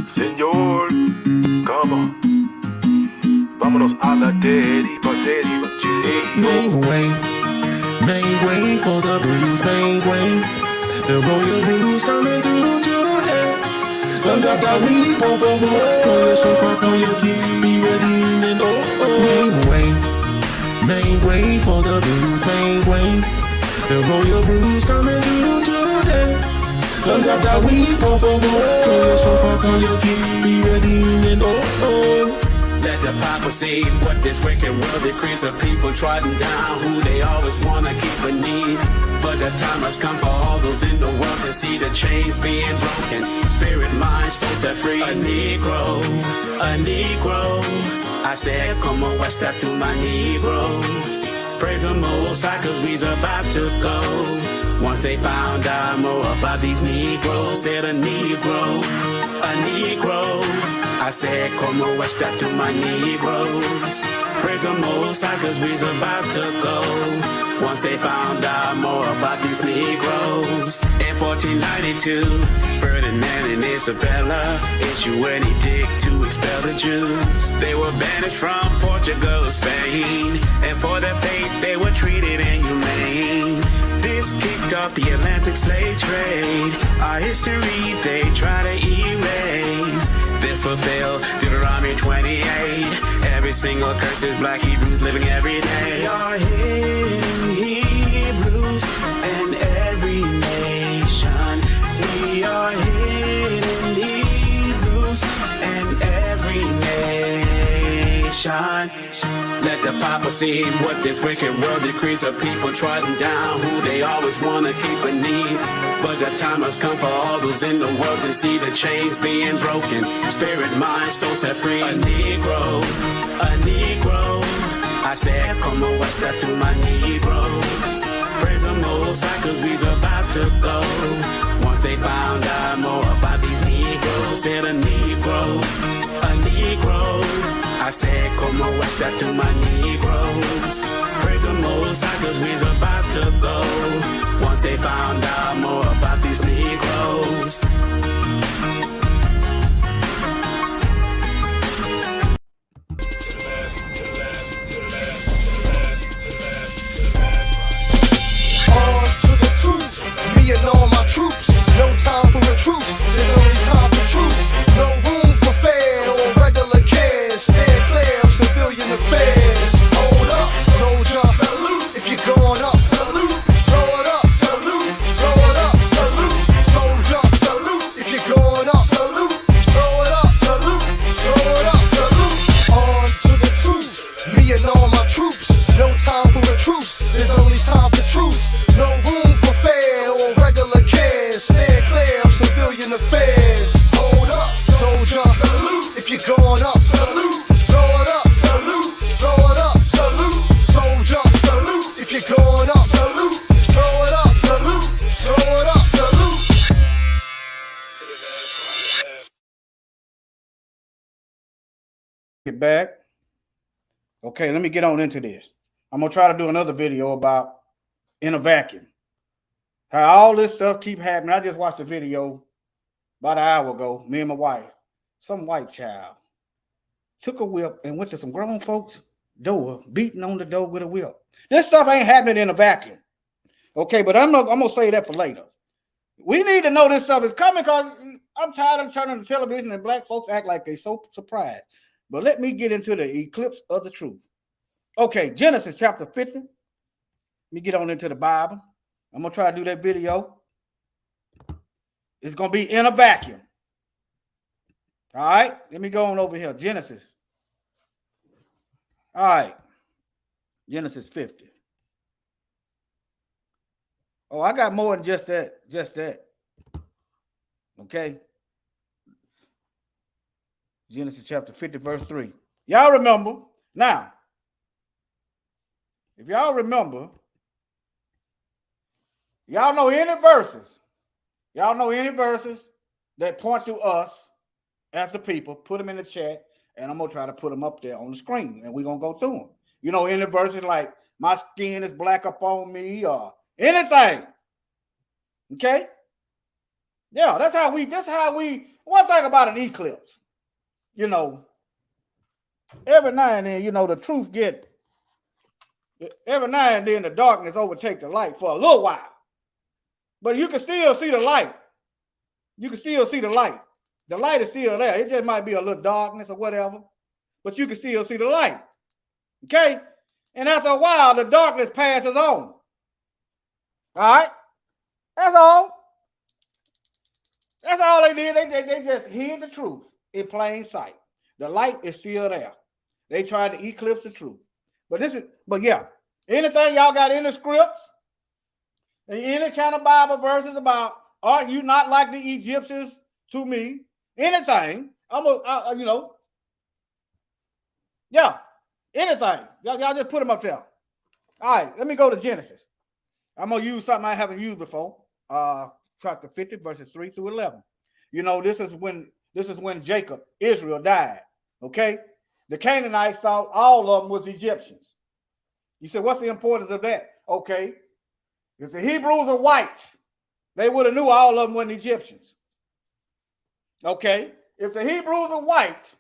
Señor, come. Vámonos a la deriva, deriva, Make way for the blues, make way. The royal blues coming through today. Sons of the week, por favor. Call your sofa, call your king, be ready and make way for the blues, make way. The royal blues coming through today. Sons of the week, por favor. Call your sofa, call your king, be ready and Let the Bible say what this wicked world decrees of people trodden down, who they always want to keep beneath. But the time has come for all those in the world to see the chains being broken. Spirit, mind, soul set free. A Negro. I said, come on, West, step to my Negroes. Praise the Most High, cause we's about to go. Once they found out more about these Negroes, said a Negro. I said, come on, West, step to my Negroes. Praise the Most High, cause we's about to go. Once they found out more about these Negroes. In 1492, Ferdinand and Isabella issue an edict to expel the Jews. They were banished from Portugal, Spain, and for their faith they were treated inhumane. This kicked off the Atlantic slave trade. Our history they try to erase. This fulfill Deuteronomy 28. Every single curse is black Hebrews living every day. We are hidden Hebrews and every nation. We are hidden Hebrews and every nation. Let the prophecy what this wicked world decrees of people trodden down, who they always want to keep beneath. But the time has come for all those in the world to see the chains being broken. Spirit, mind, soul set free. A Negro. I said, come on, West, step to my Negroes. Praise the Most High, cause we's about to go. Once they found out more about these Negroes, said a Negro. I said, come on, West, step to my Negroes. Praise the Most High, cause we's about to go. Once they found out more about these Negroes. On to the truth, me and all my troops. No time for a truce, there's only time for truth. No room for fair or regular cares. Stand clear of civilian affairs. Hold up, soldier, salute. If you're going up, salute. Throw it up, salute. Throw it up, salute. Soldier, salute. If you're going up, salute. Throw it up, salute. Throw it up, salute. On to the truth, me and all my troops. No time for a truce, there's only time for truth. No room for fair or regular cares. Stand clear of civilian affairs. Hold up, soldier, salute. If you're going up, salute. Throw it up, salute. Throw it up, salute. Soldier, salute. If you're going up, salute. Throw it up, salute. Throw it up, salute. Get back. Okay, let me get on into this. I'm gonna try to do another video about in a vacuum. How all this stuff keep happening. I just watched a video about an hour ago. Me and my wife, some white child, took a whip and went to some grown folks' door, beating on the door with a whip. This stuff ain't happening in a vacuum. Okay, but I'm gonna say that for later. We need to know this stuff is coming because I'm tired of turning the television and black folks act like they so surprised. But let me get into the eclipse of the truth. Okay, Genesis chapter 50. Let me get on into the Bible. I'm going to try to do that video. It's going to be in a vacuum. All right, let me go on over here. Genesis. All right, Genesis 50. Oh, I got more than just that. Okay. Genesis chapter 50, verse 3. Y'all remember? Now, if y'all remember, y'all know any verses that point to us as the people, put them in the chat, and I'm going to try to put them up there on the screen, and we're going to go through them. You know, any verses like, my skin is black upon me, or anything. Okay? Yeah, that's how we one thing about an eclipse, you know, every now and then, you know, the truth every now and then the darkness overtake the light for a little while. But you can still see the light. You can still see the light. The light is still there. It just might be a little darkness or whatever, but you can still see the light. Okay? And after a while, the darkness passes on. All right? That's all. That's all they did. They just hid the truth in plain sight. The light is still there. They tried to eclipse the truth. But yeah, anything y'all got in the scripts, any kind of Bible verses about, are you not like the Egyptians to me? Anything, yeah, anything. Y'all just put them up there. All right, let me go to Genesis. I'm going to use something I haven't used before. Chapter 50, verses 3 through 11. You know, this is when Jacob, Israel, died. Okay? The Canaanites thought all of them was Egyptians. You said, what's the importance of that? Okay. If the Hebrews are white, they would have knew all of them weren't Egyptians. Okay. If the Hebrews are white,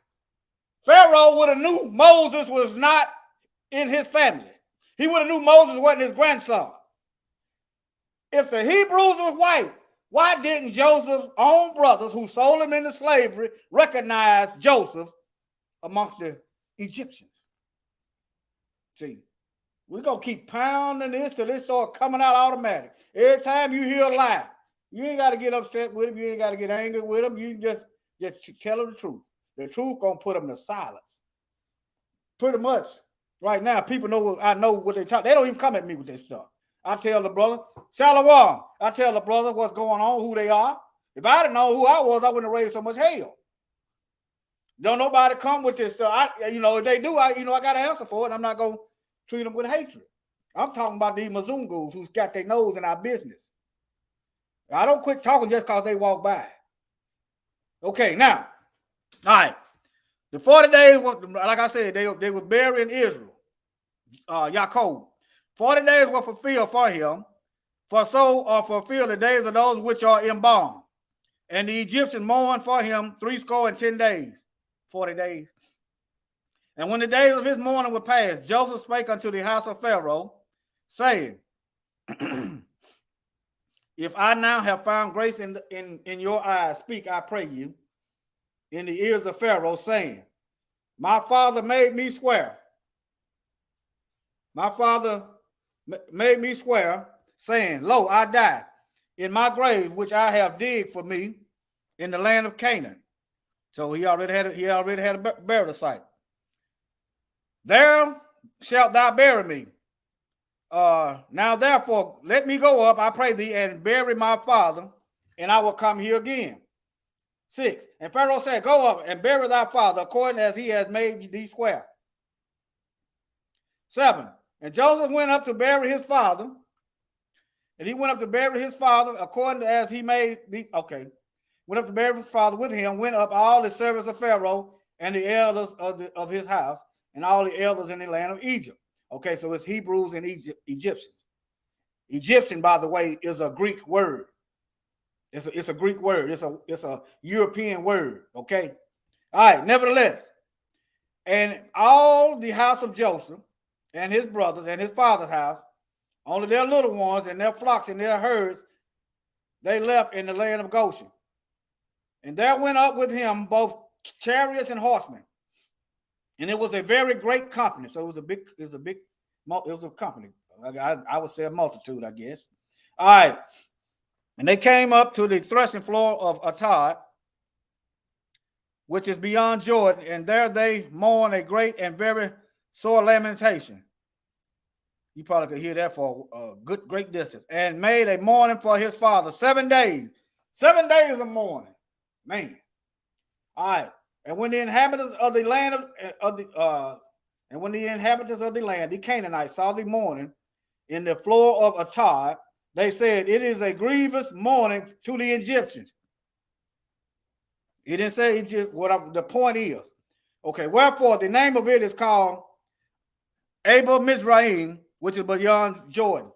Pharaoh would have knew Moses was not in his family. He would have knew Moses wasn't his grandson. If the Hebrews are white, why didn't Joseph's own brothers who sold him into slavery recognize Joseph amongst the Egyptians? See, we're going to keep pounding this till it starts coming out automatic. Every time you hear a lie, you ain't got to get upset with him. You ain't got to get angry with him. You just tell them the truth. The truth going to put them to silence. Pretty much right now, people know I know what they talk. They don't even come at me with this stuff. I tell the brother, Shalom. I tell the brother what's going on, who they are. If I didn't know who I was, I wouldn't have raised so much hell. Don't nobody come with this stuff. If they do, I got an answer for it. I'm not going to treat them with hatred. I'm talking about these Mazungus who's got their nose in our business. I don't quit talking just because they walk by. Okay, now, all right. The 40 days, like I said, they were burying Israel, Yaakov. 40 days were fulfilled for him, for so are fulfilled the days of those which are embalmed. And the Egyptians mourned for him 70 days, 40 days. And when the days of his mourning were past, Joseph spake unto the house of Pharaoh, saying, if I now have found grace in your eyes, speak, I pray you, in the ears of Pharaoh, saying, my father made me swear. My father made me swear, saying, lo, I die in my grave, which I have digged for me in the land of Canaan. So he already had a burial site. There shalt thou bury me. Now therefore, let me go up, I pray thee, and bury my father, and I will come here again. 6. And Pharaoh said, go up and bury thy father, according as he has made thee swear. 7. And Joseph went up to bury his father, and he went up to bury his father, according to as he made the, went up to bury his father with him, went up all the servants of Pharaoh, and the elders of his house, and all the elders in the land of Egypt. Okay, so it's Hebrews and Egyptians. Egyptian, by the way, is a Greek word. It's a Greek word. It's a European word. Okay. All right. Nevertheless, and all the house of Joseph and his brothers and his father's house, only their little ones and their flocks and their herds, they left in the land of Goshen. And there went up with him both chariots and horsemen. And it was a very great company. So it was a company. I would say a multitude, I guess. All right. And they came up to the threshing floor of Atad, which is beyond Jordan, and there they mourned a great and very sore lamentation. You probably could hear that for a great distance. And made a mourning for his father 7 days. 7 days of mourning. Man. All right. And when the inhabitants of the land the Canaanites, saw the mourning in the floor of Atad, they said, it is a grievous mourning to the Egyptians. He didn't say Egypt. The point is, okay, wherefore the name of it is called Abel Mizraim, which is beyond Jordan.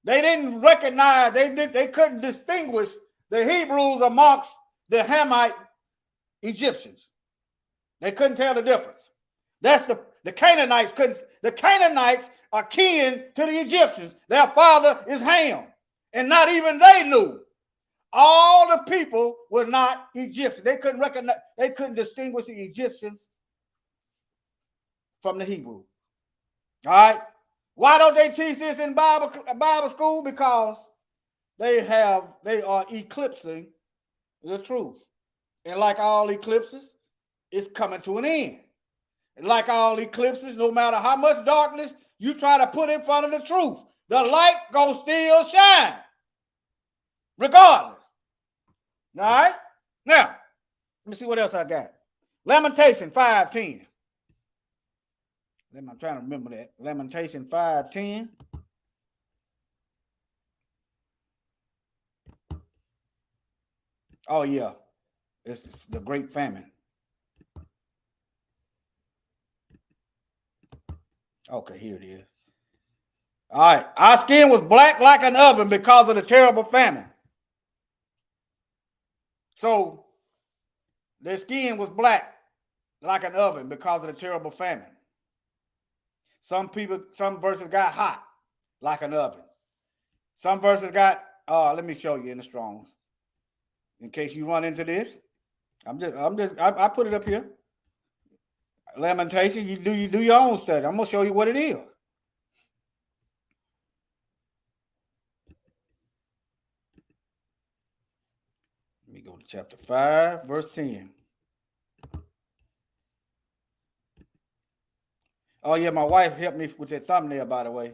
They didn't recognize, they couldn't distinguish the Hebrews amongst the Hamite Egyptians. They couldn't tell the difference. That's the Canaanites couldn't. The Canaanites are kin to the Egyptians. Their father is Ham. And not even they knew. All the people were not Egyptians. They couldn't recognize, they couldn't distinguish the Egyptians from the Hebrew. All right. Why don't they teach this in Bible school? Because they are eclipsing the truth. And like all eclipses, it's coming to an end. And like all eclipses, no matter how much darkness you try to put in front of the truth, the light gonna still shine. Regardless. All right? Now, let me see what else I got. Lamentation 5:10. I'm trying to remember that. Lamentation 5:10. Oh, yeah. It's the great famine. Okay, here it is. All right. Our skin was black like an oven because of the terrible famine. So their skin was black like an oven because of the terrible famine. Some verses got hot like an oven. Some verses got, let me show you in the Strongs. In case you run into this. I put it up here. Lamentation, you do your own study. I'm gonna show you what it is. Let me go to chapter 5, verse 10. Oh, yeah, my wife helped me with that thumbnail, by the way.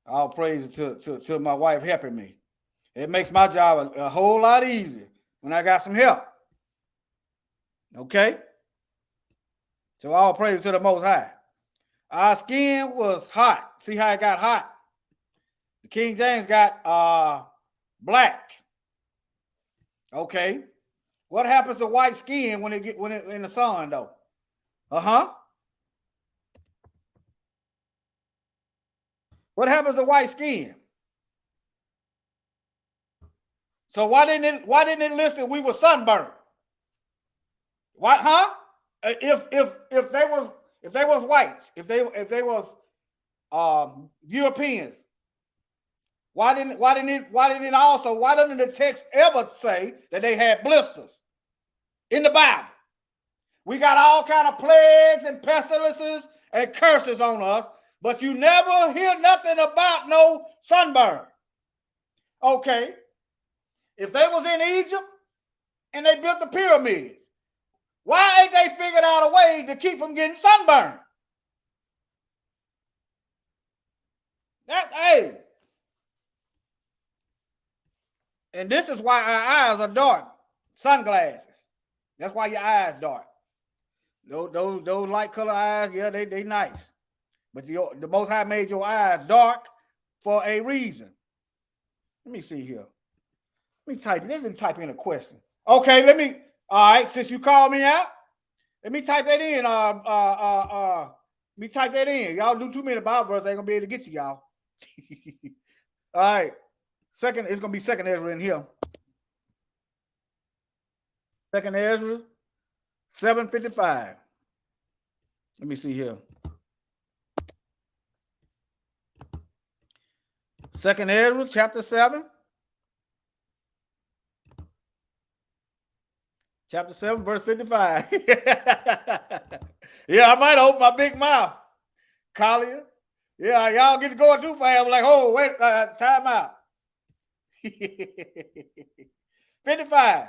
All praise to my wife helping me. It makes my job a whole lot easier when I got some help. Okay? So all praise to the Most High. Our skin was hot. See how it got hot? The King James got black. Okay. What happens to white skin when it in the sun though? What happens to white skin? So why didn't it list that we were sunburned? What? If they was white, if they was Europeans, why didn't the text ever say that they had blisters in the Bible? We got all kind of plagues and pestilences and curses on us, but you never hear nothing about no sunburn. Okay. If they was in Egypt and they built the pyramids, why ain't they figured out a way to keep from getting sunburned? Hey. And this is why our eyes are dark. Sunglasses. That's why your eyes dark. Those light color eyes, yeah, they nice. But the Most High made your eyes dark for a reason. Let me see here. Let me type in a question. Okay, all right, since you called me out, let me type that in. Let me type that in. Y'all do too many Bible verses, I ain't gonna be able to get to y'all. All right. It's gonna be Second Ezra in here. Second Ezra 7:55. Let me see here. Second Ezra chapter 7. Chapter 7, verse 55. Yeah, I might open my big mouth. Collier. Yeah, y'all get to going too fast. I'm like, oh, wait, time out. 55.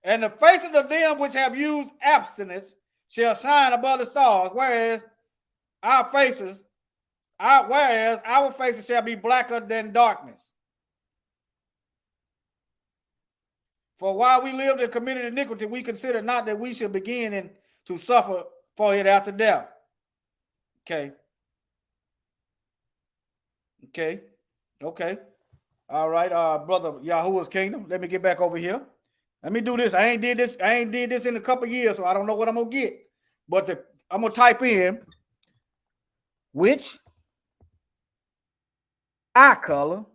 And the faces of them which have used abstinence shall shine above the stars, whereas our faces shall be blacker than darkness. For while we lived and committed iniquity, we considered not that we should begin to suffer for it after death. Okay. All right, brother Yahuwah's kingdom. Let me get back over here. Let me do this. I ain't did this in a couple years, so I don't know what I'm gonna get. But I'm gonna type in which eye color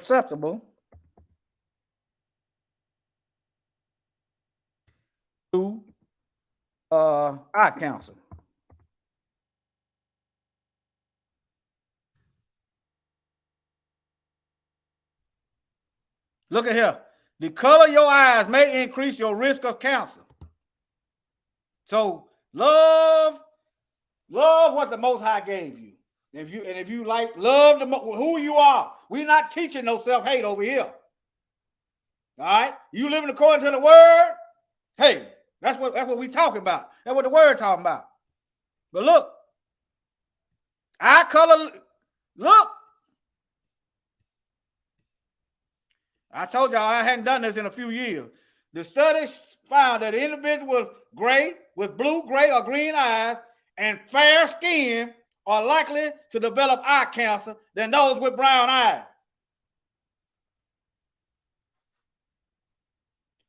susceptible to eye cancer. Look at here. The color of your eyes may increase your risk of cancer. So love what the Most High gave you. If you like, love who you are. We're not teaching no self-hate over here. All right, you living according to the word. Hey, that's what we talking about. That's what the word talking about. But look, eye color. Look, I told y'all I hadn't done this in a few years. The studies found that individuals with blue, gray, or green eyes and fair skin are likely to develop eye cancer than those with brown eyes.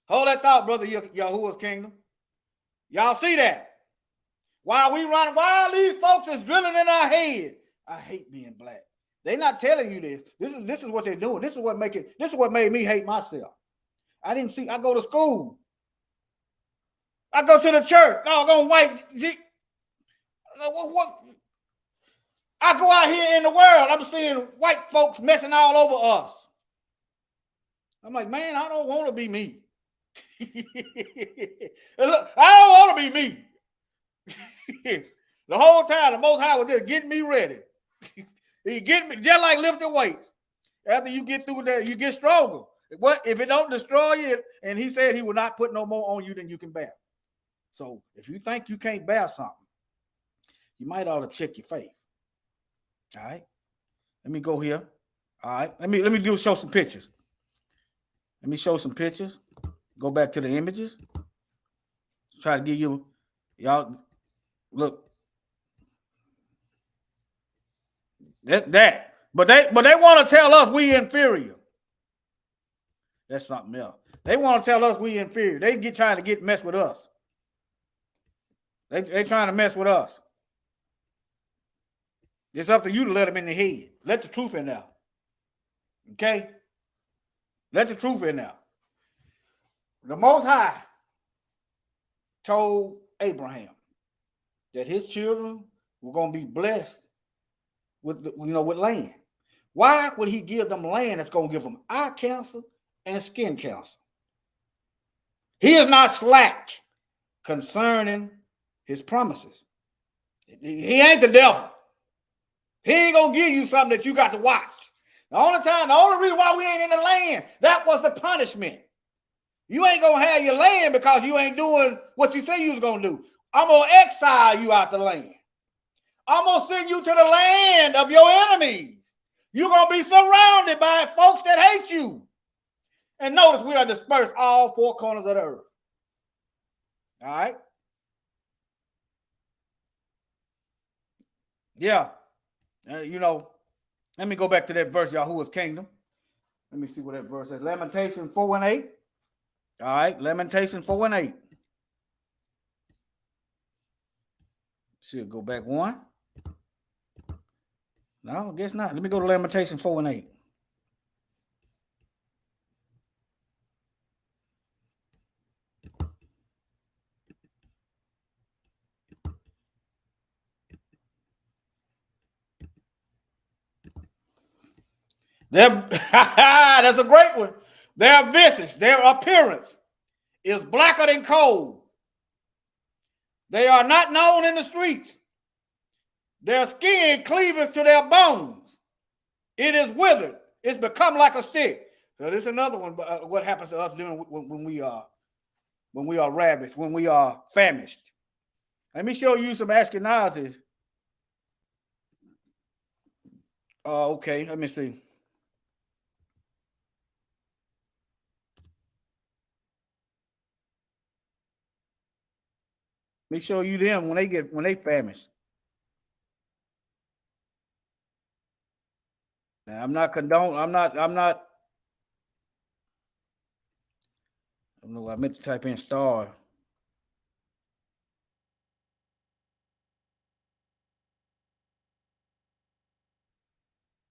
Hold that thought, brother Yahuwah's Kingdom. Y'all see that? While these folks is drilling in our head, I hate being black. They're not telling you this. This is what they're doing. This is what made me hate myself. I go to school. I go to the church. Doggone white. What? I go out here in the world. I'm seeing white folks messing all over us. I'm like, man, I don't want to be me. Look, I don't want to be me. The whole time, the Most High was just getting me ready. He get me just like lifting weights. After you get through that, you get stronger. What if it don't destroy you? And he said he will not put no more on you than you can bear. So if you think you can't bear something, you might ought to check your faith. All right. Let me go here. All right. Let me show some pictures. Let me show some pictures. Go back to the images. Try to give you y'all look. But they want to tell us we inferior. That's something else. They want to tell us we inferior. They trying to mess with us. They trying to mess with us. It's up to you to let them in the head. Let the truth in there. Okay? Let the truth in there. The Most High told Abraham that his children were going to be blessed with land. Why would he give them land that's going to give them eye cancer and skin cancer? He is not slack concerning his promises. He ain't the devil. He ain't going to give you something that you got to watch. The only reason why we ain't in the land, that was the punishment. You ain't going to have your land because you ain't doing what you say you was going to do. I'm going to exile you out the land. I'm going to send you to the land of your enemies. You're going to be surrounded by folks that hate you. And notice we are dispersed all four corners of the earth. All right? Yeah. Let me go back to that verse, Yahuwah's Kingdom. Let me see what that verse says. Lamentation 4:8. All right, Lamentation 4:8. Should go back one. No, I guess not. Let me go to Lamentation 4:8. That's a great one. Their visage, their appearance is blacker than coal. They are not known in the streets. Their skin cleaveth to their bones. It is withered. It's become like a stick. So this is another one. What happens to us when we are ravished, when we are famished? Let me show you some Ashkenazis. Okay, let me see. Make sure you them when they famished. Now, I'm not. I don't know. I meant to type in star.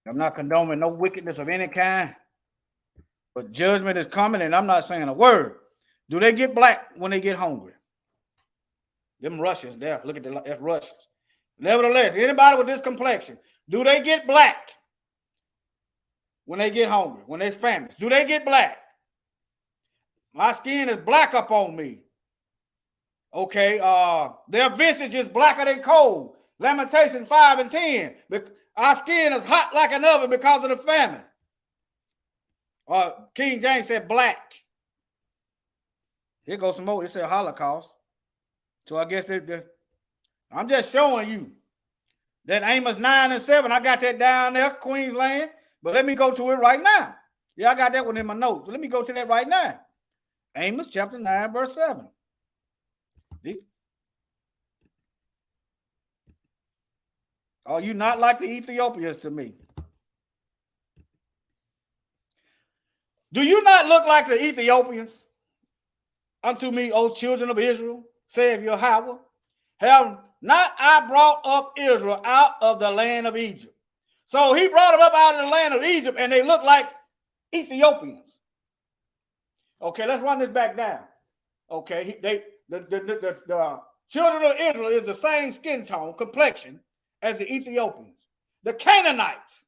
I'm not condoning no wickedness of any kind. But judgment is coming, and I'm not saying a word. Do they get black when they get hungry? Them Russians there. Look at that's Russians. Nevertheless, anybody with this complexion, do they get black when they get hungry, when they're famished? Do they get black? My skin is black up on me. Okay, their visage is blacker than coal. Lamentation 5 and 10. Our skin is hot like an oven because of the famine. King James said black. Here goes some more. It said Holocaust. So I guess I'm just showing you that Amos 9 and 7. I got that down there, Queensland. But let me go to it right now. Yeah, I got that one in my notes. Let me go to that right now. Amos chapter 9, verse 7. Are you not like the Ethiopians to me? Do you not look like the Ethiopians unto me, O children of Israel, saith Yahweh? Have not I brought up Israel out of the land of Egypt? So he brought them up out of the land of Egypt, and they look like Ethiopians. Okay, let's run this back down. Okay, the children of Israel is the same skin tone, complexion as the Ethiopians. The Canaanites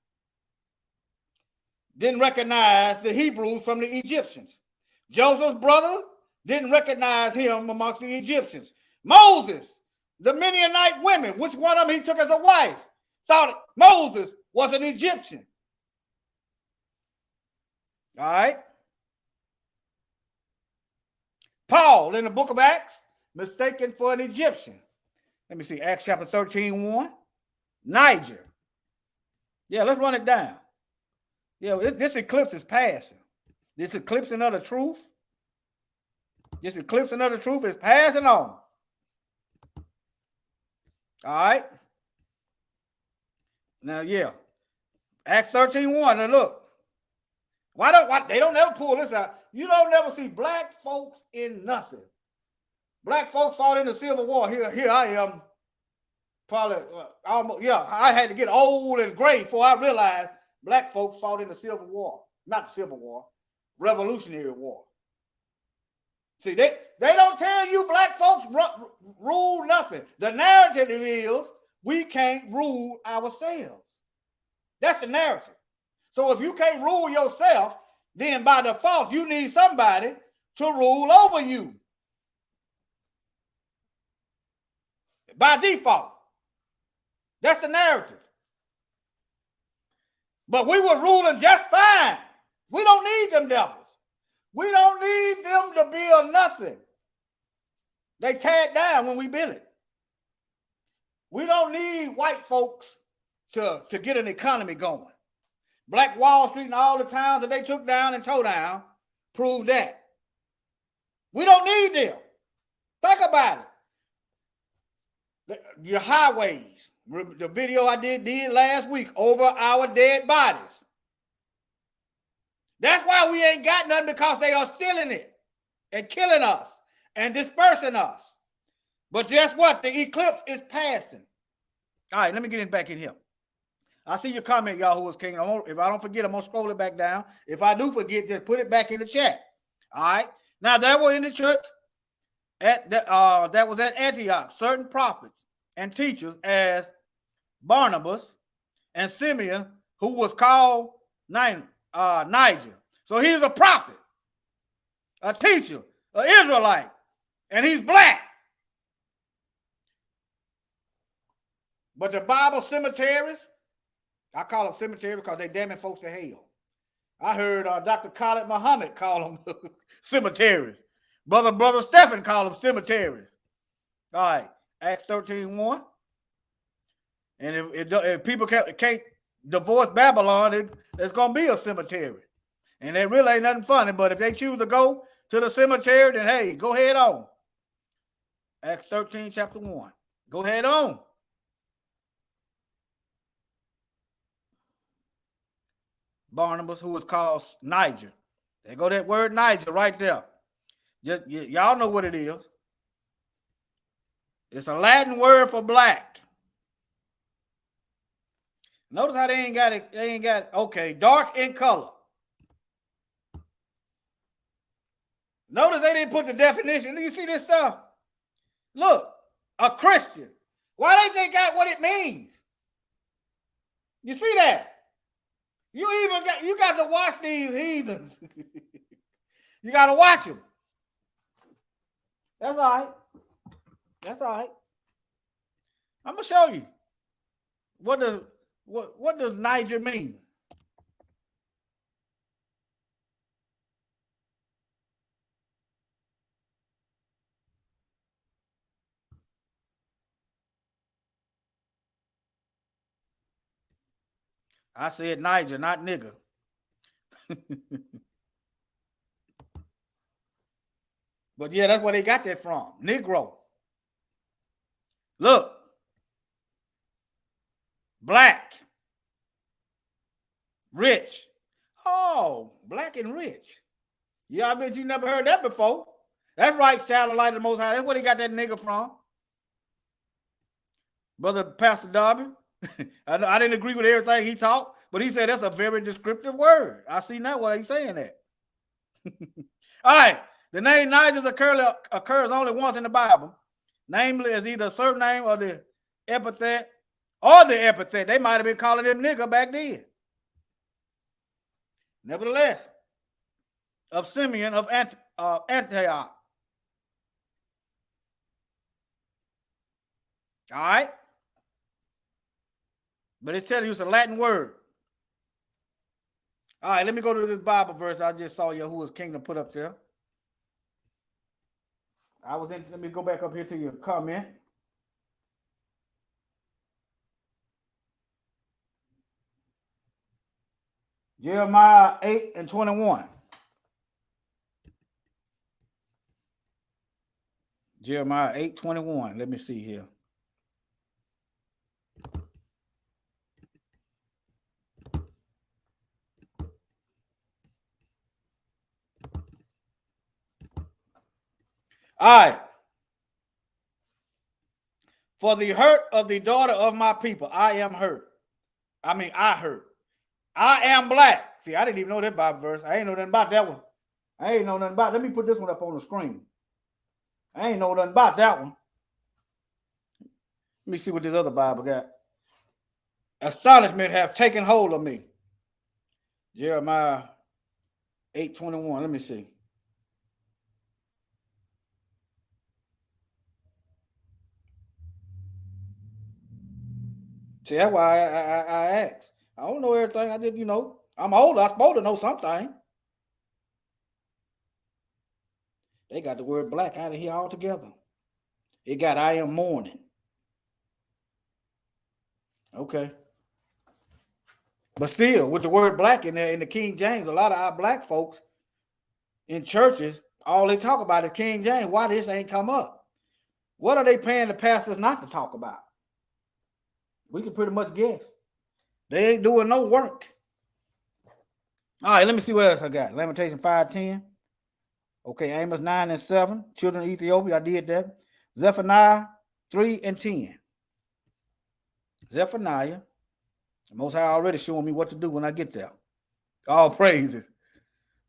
didn't recognize the Hebrews from the Egyptians. Joseph's brother didn't recognize him amongst the Egyptians. Moses, the Midianite women, which one of them he took as a wife, thought Moses was an Egyptian. All right. Paul in the book of Acts, mistaken for an Egyptian. Let me see, Acts chapter 13, 1. Niger. Yeah, let's run it down. Yeah, this eclipse is passing. This eclipsing of the truth. This eclipsing of the truth is passing on. All right. Now, yeah. Acts 13, 1. Now look. Why they don't ever pull this out? You don't never see black folks in nothing. Black folks fought in the Civil War. Here I am. Probably almost, yeah, I had to get old and gray before I realized black folks fought in the Civil War. Not the Civil War, Revolutionary War. See, they don't tell you black folks rule nothing. The narrative is we can't rule ourselves. That's the narrative. So if you can't rule yourself, then by default, you need somebody to rule over you. By default. That's the narrative. But we were ruling just fine. We don't need them devils. We don't need them to build nothing. They tear it down when we build it. We don't need white folks to get an economy going. Black Wall Street and all the towns that they took down and tore down prove that. We don't need them. Think about it. Your highways, the video I did last week over our dead bodies. That's why we ain't got nothing, because they are stealing it and killing us and dispersing us. But guess what? The eclipse is passing. All right, let me get it back in here. I see your comment, y'all, who was king. If I don't forget, I'm going to scroll it back down. If I do forget, just put it back in the chat. All right. Now, there were in the church that was at Antioch certain prophets and teachers as Barnabas and Simeon, who was called Niger. So he's a prophet, a teacher, an Israelite, and he's black. But the Bible cemeteries, I call them cemeteries because they damning folks to hell. I heard Dr. Khalid Muhammad call them cemeteries. Brother Stephen called them cemeteries. All right, Acts 13:1. And if people can't divorce Babylon, it's going to be a cemetery. And it really ain't nothing funny, but if they choose to go to the cemetery, then hey, go ahead on. Acts 13, chapter 1. Go ahead on. Barnabas, who was called Niger. There go that word Niger right there. Just y'all know what it is. It's a Latin word for black. Notice how they ain't got it. They ain't got, okay, dark in color. Notice they didn't put the definition. Do you see this stuff? Look, a Christian. Why they got what it means? You see that? You got to watch these heathens. You got to watch them. That's all right. That's all right. I'm gonna show you. What does Niger mean? I said Niger, not nigger. But yeah, that's where they got that from. Negro. Look. Black. Rich. Oh, black and rich. Yeah, I bet you never heard that before. That's right, child of light of the Most High. That's where they got that nigga from. Brother Pastor Darby. I didn't agree with everything he taught, but he said that's a very descriptive word. I see now why he's saying that. All right. The name Niger occurs only once in the Bible. Namely, as either a surname or the epithet, They might have been calling him nigger back then. Nevertheless, of Simeon of Antioch. All right. But it's telling you it's a Latin word. All right, let me go to this Bible verse I just saw Yahuwah's kingdom put up there. Let me go back up here to your comment. Jeremiah 8:21. Jeremiah 8:21. Let me see here. All right. For the hurt of the daughter of my people, I am hurt. I hurt. I am black. See, I didn't even know that Bible verse. I ain't know nothing about that one. Let me put this one up on the screen. I ain't know nothing about that one. Let me see what this other Bible got. Astonishment have taken hold of me. Jeremiah 8:21. Let me see. See, that's why I asked. I don't know everything. I just, I'm older. I'm supposed to know something. They got the word black out of here altogether. It got I am mourning. Okay. But still, with the word black in there in the King James, a lot of our black folks in churches, all they talk about is King James. Why this ain't come up? What are they paying the pastors not to talk about? We can pretty much guess. They ain't doing no work. All right, let me see what else I got. Lamentation 5:10. Okay, Amos 9:7. Children of Ethiopia, I did that. Zephaniah 3:10. Zephaniah. The Most High already showing me what to do when I get there. All praises.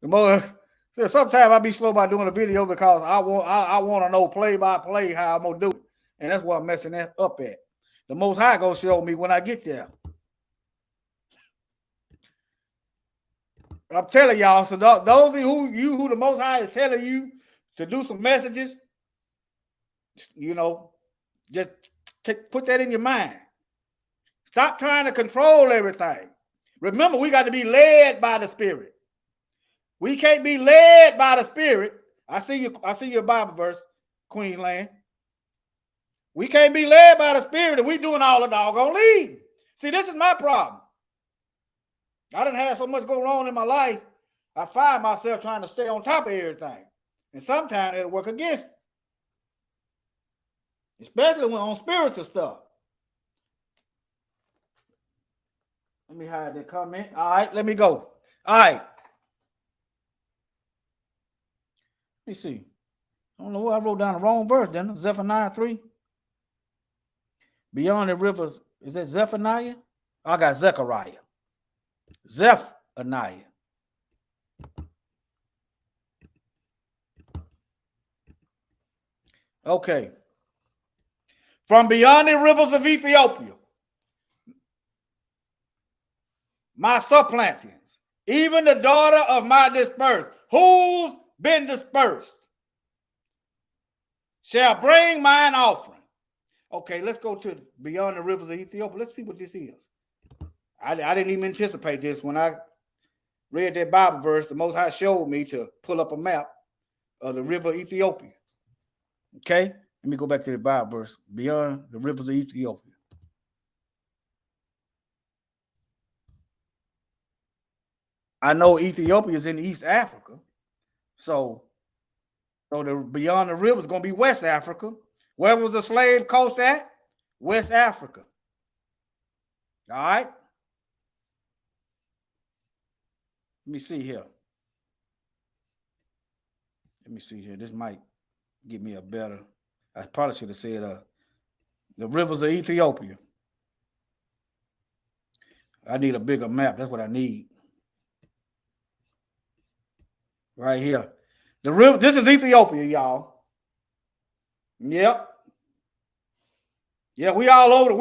Sometimes I be slow by doing a video because I want to know play by play how I'm gonna do it, and that's what I'm messing that up at. The Most High gonna show me when I get there. I'm telling y'all. So those of you who the Most High is telling you to do some messages, just put that in your mind. Stop trying to control everything. Remember, we got to be led by the Spirit. We can't be led by the Spirit. I see your Bible verse, Queensland. We can't be led by the Spirit if we doing all the doggone leading. See, this is my problem. I didn't have so much going on in my life. I find myself trying to stay on top of everything. And sometimes it'll work against me. Especially when on spiritual stuff. Let me hide that comment. All right, let me go. All right. Let me see. I don't know why I wrote down the wrong verse, didn't I? Zephaniah 3. Beyond the rivers. Is that Zephaniah? I got Zechariah. Zephaniah. Okay. From beyond the rivers of Ethiopia, my supplantings, even the daughter of my dispersed, who's been dispersed, shall bring mine offering. Okay, let's go to beyond the rivers of Ethiopia. Let's see what this is. I didn't even anticipate this when I read that Bible verse. The Most High showed me to pull up a map of the river Ethiopia. Okay, let me go back to the Bible verse. Beyond the rivers of Ethiopia. I know Ethiopia is in East Africa, so the beyond the river is going to be West Africa. Where was the slave coast at? West Africa. All right. Let me see here. Let me see here. This might give me a better. I probably should have said the rivers of Ethiopia. I need a bigger map. That's what I need. Right here. The river. This is Ethiopia, y'all. Yep. Yeah, we all over.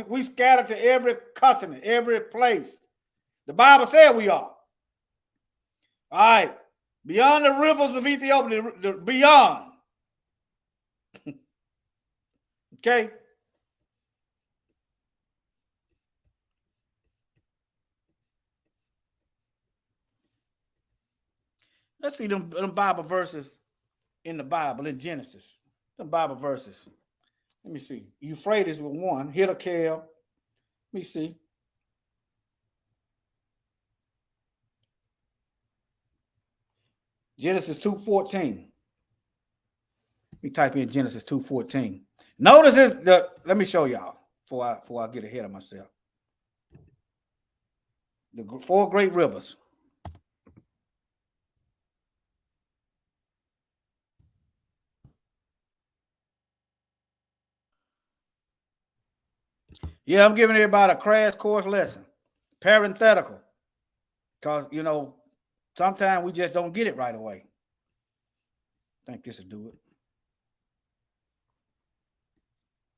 We scattered to every continent, every place. The Bible said we are. All right. Beyond the rivers of Ethiopia, beyond. Okay. Let's see them Bible verses in the Bible, in Genesis. Them Bible verses. Let me see. Euphrates with one. Hiddekale. Let me see. Genesis 2:14. Let me type in Genesis 2:14. Notice this. Let me show y'all before I get ahead of myself. The 4 great rivers. Yeah, I'm giving everybody a crash course lesson. Parenthetical. Because, sometimes we just don't get it right away. I think this will do it.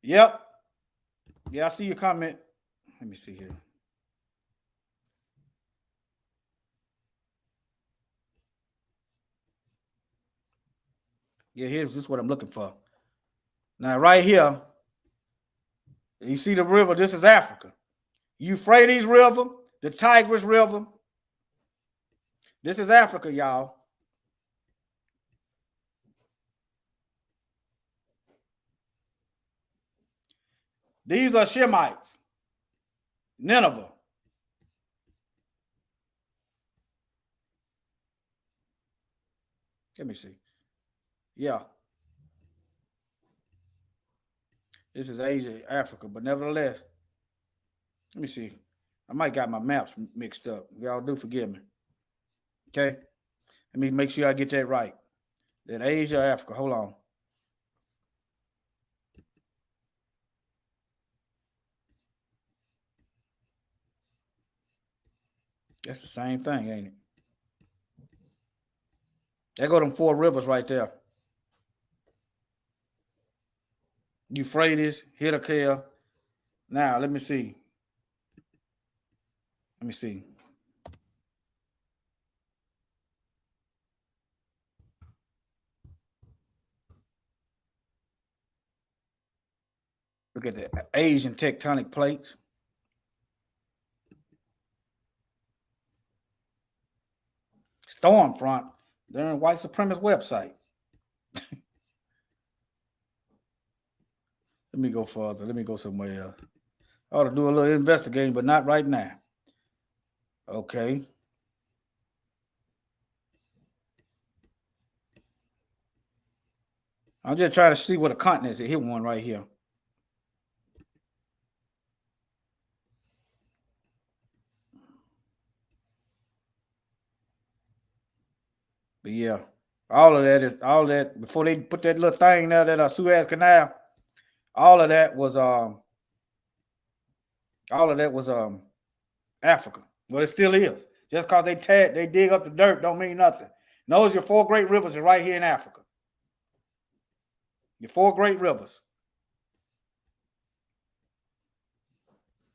Yep. Yeah, I see your comment. Let me see here. Yeah, this is what I'm looking for. Now, right here, you see the river. This is Africa. Euphrates River, the Tigris River. This is Africa, y'all. These are Shemites. Nineveh. Let me see. Yeah. This is Asia, Africa, but nevertheless, let me see. I might got my maps mixed up. Y'all do forgive me. Okay. Let me make sure I get that right. That Asia, Africa. Hold on. That's the same thing, ain't it? There go them 4 rivers right there. Euphrates, Hiddekale. Now, let me see. Look at the Asian tectonic plates. Stormfront. They're on white supremacist website. Let me go further. Let me go somewhere else. I ought to do a little investigating, but not right now. Okay. I'm just trying to see what a continent is. Hit one right here. But yeah, all that before they put that little thing there, that Suez Canal, all of that was Africa. Well, it still is. Just because they dig up the dirt don't mean nothing. Those your 4 great rivers are right here in Africa. Your 4 great rivers.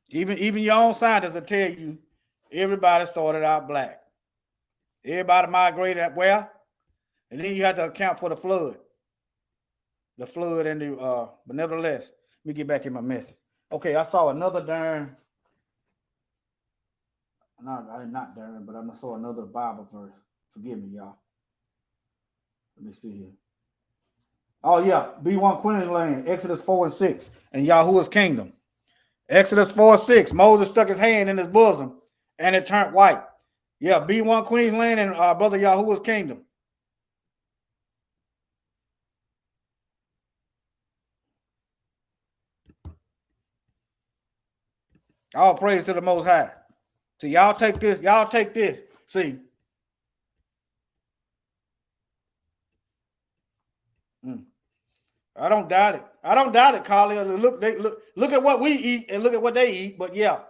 Even your own scientists will tell you everybody started out black. Everybody migrated where? And then you have to account for the flood. The flood and the but nevertheless, let me get back in my message. Okay, I saw another darn. Not darn, but I saw another Bible verse. Forgive me, y'all. Let me see here. Oh, yeah. B1 Queensland, Exodus 4 and 6, and Yahuwah's kingdom. Exodus 4 and 6. Moses stuck his hand in his bosom and it turned white. Yeah, B1 Queensland and Brother Yahuwah's kingdom. All praise to the Most High. So y'all take this. Y'all take this. See. I don't doubt it. I don't doubt it, Carly. Look at what we eat and look at what they eat. But yeah.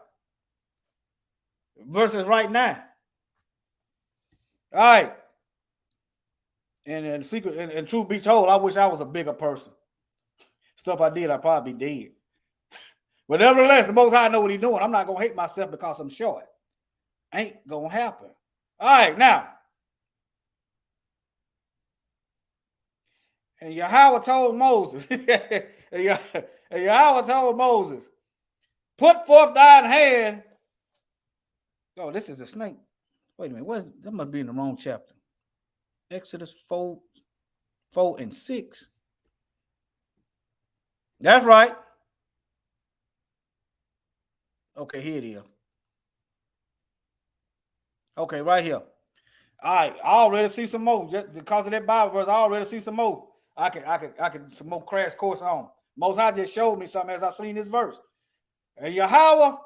Versus right now. All right. And secret and truth be told, I wish I was a bigger person. Stuff I did, I'd probably be dead. But nevertheless, the Most High know what he's doing. I'm not gonna hate myself because I'm short. Ain't gonna happen. All right, now. And Yahweh told Moses, Yahweh told Moses, put forth thine hand. Oh, this is a snake. Wait a minute, that must be in the wrong chapter. Exodus 4 and 6. That's right. Okay, here it is. Okay, right here. All right, I already see some more. Just because of that Bible verse, I already see some more. I can some more crash course on. Most High just showed me something as I seen this verse. And Yahweh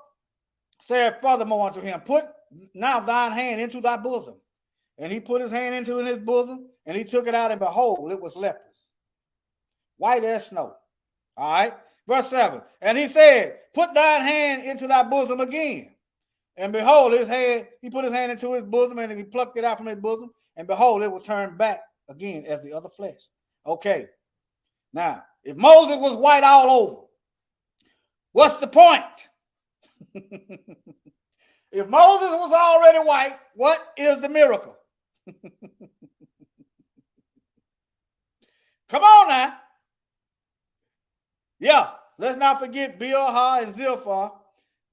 said furthermore unto him, put now thine hand into thy bosom. And he put his hand into his bosom, and he took it out, and behold, it was leprous, white as snow. All right, verse 7. And he said, put thine hand into thy bosom again. And behold, he put his hand into his bosom, and he plucked it out from his bosom, and behold, it will turn back again as the other flesh. Okay. Now, if Moses was white all over, what's the point? If Moses was already white, what is the miracle? Come on now. Yeah, let's not forget Bilhah and Zilpah,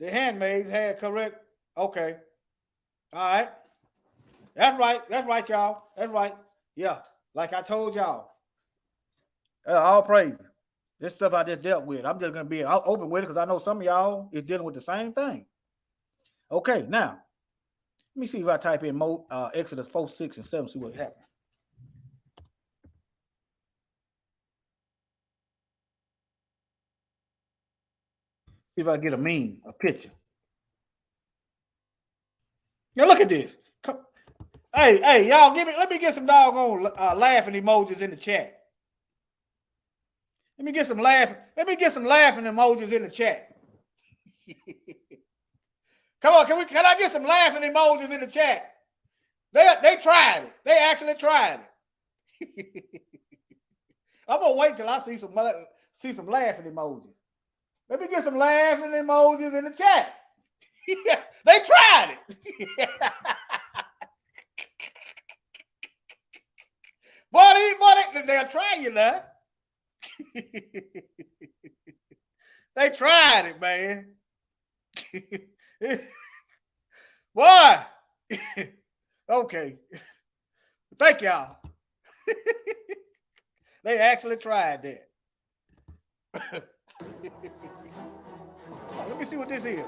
the handmaids, had correct. Okay. All right. That's right. That's right, y'all. That's right. Yeah. Like I told y'all. All praise. This stuff I just dealt with. I'm just going to be open with it because I know some of y'all is dealing with the same thing. Okay. Now, let me see if I type in Exodus 4, 6, and 7, see what happens. See if I get a meme, a picture. Now look at this. Hey, y'all, let me get some doggone laughing emojis in the chat. Let me get some laughing emojis in the chat. Come on, can I get some laughing emojis in the chat? They tried it. They actually tried it. I'm gonna wait till I see some laughing emojis. Let me get some laughing emojis in the chat. They tried it. Boy, they'll try you now. They tried it, man. Boy. Okay. Thank y'all. They actually tried that. Let me see what this is.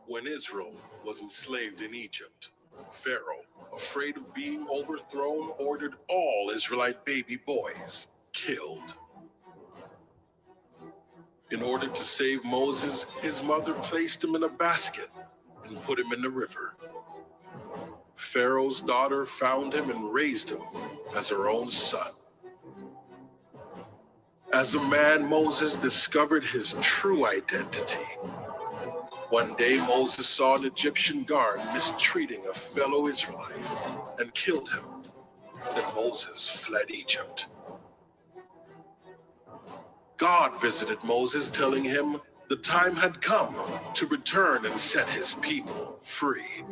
When Israel was enslaved in Egypt, Pharaoh, afraid of being overthrown, ordered all Israelite baby boys killed. In order to save Moses, his mother placed him in a basket and put him in the river. Pharaoh's daughter found him and raised him as her own son. As a man, Moses discovered his true identity. One day, Moses saw an Egyptian guard mistreating a fellow Israelite and killed him. Then Moses fled Egypt. God visited Moses, telling him the time had come to return and set his people free.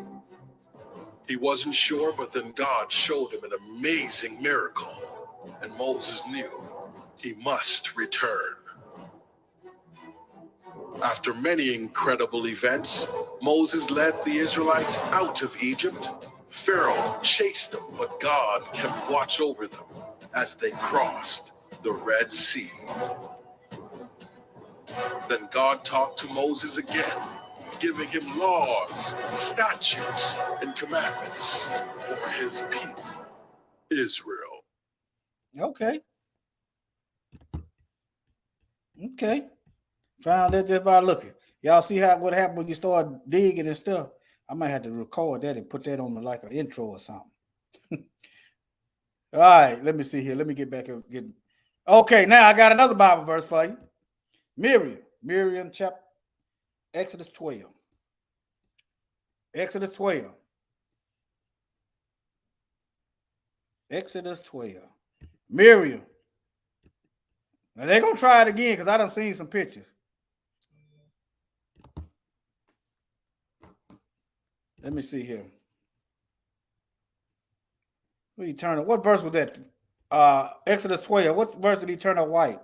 He wasn't sure, but then God showed him an amazing miracle, and Moses knew he must return. After many incredible events, Moses led the Israelites out of Egypt. Pharaoh chased them, but God kept watch over them as they crossed the Red Sea. Then God talked to Moses again, giving him laws, statutes, and commandments for his people, Israel. Okay. Okay. Found that just by looking. Y'all see how what happened when you start digging and stuff? I might have to record that and put that on like an intro or something. All right, let me see here. Let me get back and get. Okay, now I got another Bible verse for you. Miriam chapter Exodus 12. Exodus 12. Exodus 12. Miriam. Now they're gonna try it again because I done seen some pictures. Let me see here. What verse was that? Exodus 12. What verse did he turn up white?